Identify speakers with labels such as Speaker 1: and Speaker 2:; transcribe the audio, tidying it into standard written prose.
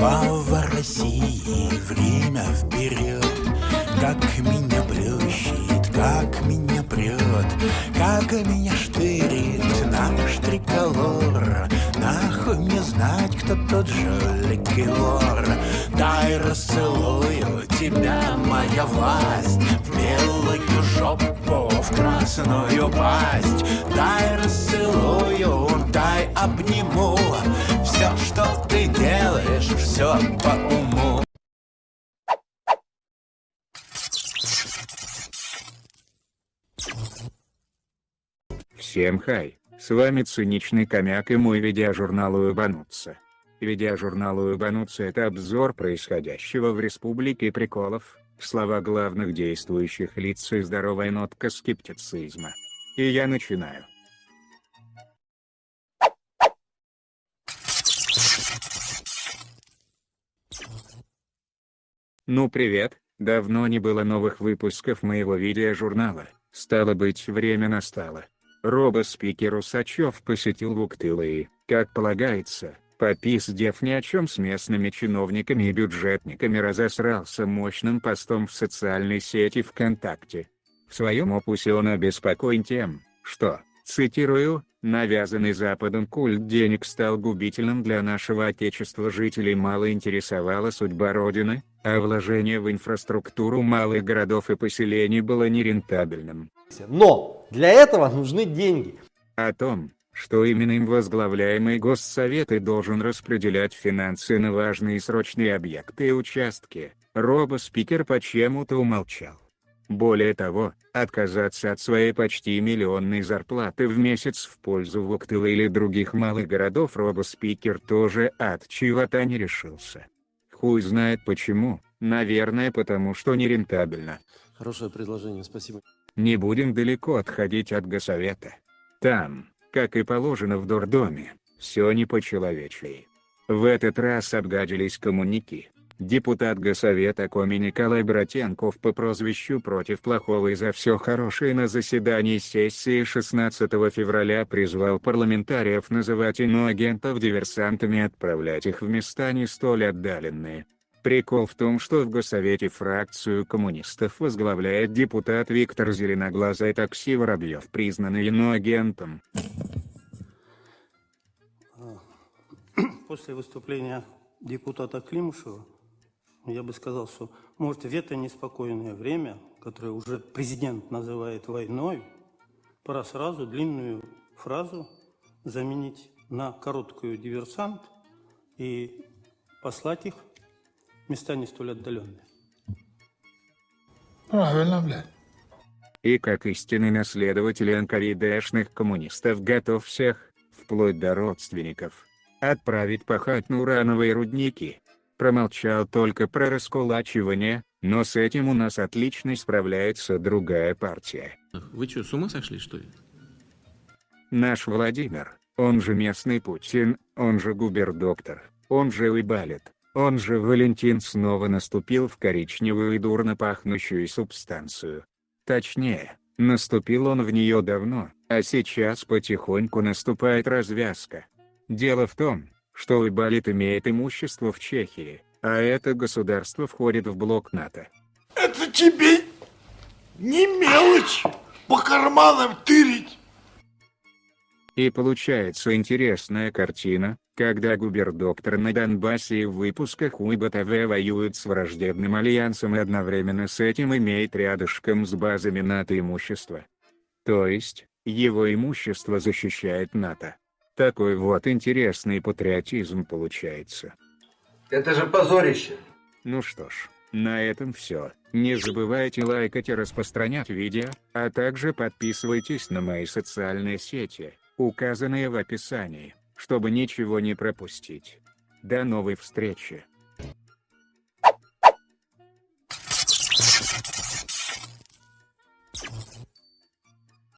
Speaker 1: Слава России, время вперед, как меня плющит, как меня прет, как меня штырит наш триколор. Нахуй мне знать, кто тот жулик и вор. Дай расцелую тебя, моя власть, в белую жопу, в красную пасть. Дай расцелую, дай обниму. Все, что ты делаешь, все по уму.
Speaker 2: Всем хай, с вами Циничный Комяк и мой видеожурнал «Уебануться». Видеожурнал «Уебануться» — это обзор происходящего в Республике Приколов, слова главных действующих лиц и здоровая нотка скептицизма. И я начинаю. Ну привет, давно не было новых выпусков моего видеожурнала, стало быть, время настало. Робоспикер Усачев посетил Вуктыл и, как полагается, попиздев ни о чем с местными чиновниками и бюджетниками, разосрался мощным постом в социальной сети ВКонтакте. В своем опусе он обеспокоен тем, что, цитирую, «навязанный Западом культ денег стал губительным для нашего отечества, жителей мало интересовала судьба Родины, а вложение в инфраструктуру малых городов и поселений было нерентабельным».
Speaker 3: Но для этого нужны деньги.
Speaker 2: О том, что именно им возглавляемый Госсовет и должен распределять финансы на важные срочные объекты и участки, робоспикер почему-то умолчал. Более того, отказаться от своей почти миллионной зарплаты в месяц в пользу Вуктыла или других малых городов робоспикер тоже от чего-то не решился. Хуй знает почему, наверное потому что нерентабельно.
Speaker 3: Хорошее предложение, спасибо.
Speaker 2: Не будем далеко отходить от Госсовета. Там, как и положено в дурдоме, все не по-человечьи. В этот раз обгадились коммуники. Депутат Госсовета Коми Николай Братенков по прозвищу «Против плохого и за все хорошее» на заседании сессии 16 февраля призвал парламентариев называть иноагентов диверсантами и отправлять их в места не столь отдаленные. Прикол в том, что в Госсовете фракцию коммунистов возглавляет депутат Виктор Зеленоглазый Такси Воробьев, признанный иноагентом.
Speaker 4: После выступления депутата Климушева я бы сказал, что, может, в это неспокойное время, которое уже президент называет войной, пора сразу длинную фразу заменить на короткую «диверсант» и послать их в места не столь отдаленные.
Speaker 1: Правильно, блядь.
Speaker 2: И как истинный наследователь НКВДшных коммунистов готов всех, вплоть до родственников, отправить пахать на урановые рудники. Промолчал только про раскулачивание, но с этим у нас отлично справляется другая партия.
Speaker 5: Вы что, с ума сошли, что ли?
Speaker 2: Наш Владимир, он же местный Путин, он же губердоктор, он же Уебалит, он же Валентин, снова наступил в коричневую и дурно пахнущую субстанцию. Точнее, наступил он в нее давно, а сейчас потихоньку наступает развязка. Дело в том, что Уебалит имеет имущество в Чехии, а это государство входит в блок НАТО.
Speaker 1: Это тебе не мелочь по карманам тырить.
Speaker 2: И получается интересная картина, когда губердоктор на Донбассе и в выпусках УйБТВ воюет с враждебным альянсом и одновременно с этим имеет рядышком с базами НАТО имущество. То есть, его имущество защищает НАТО. Такой вот интересный патриотизм получается.
Speaker 6: Это же позорище.
Speaker 2: Ну что ж, на этом все. Не забывайте лайкать и распространять видео, а также подписывайтесь на мои социальные сети, указанные в описании, чтобы ничего не пропустить. До новой встречи.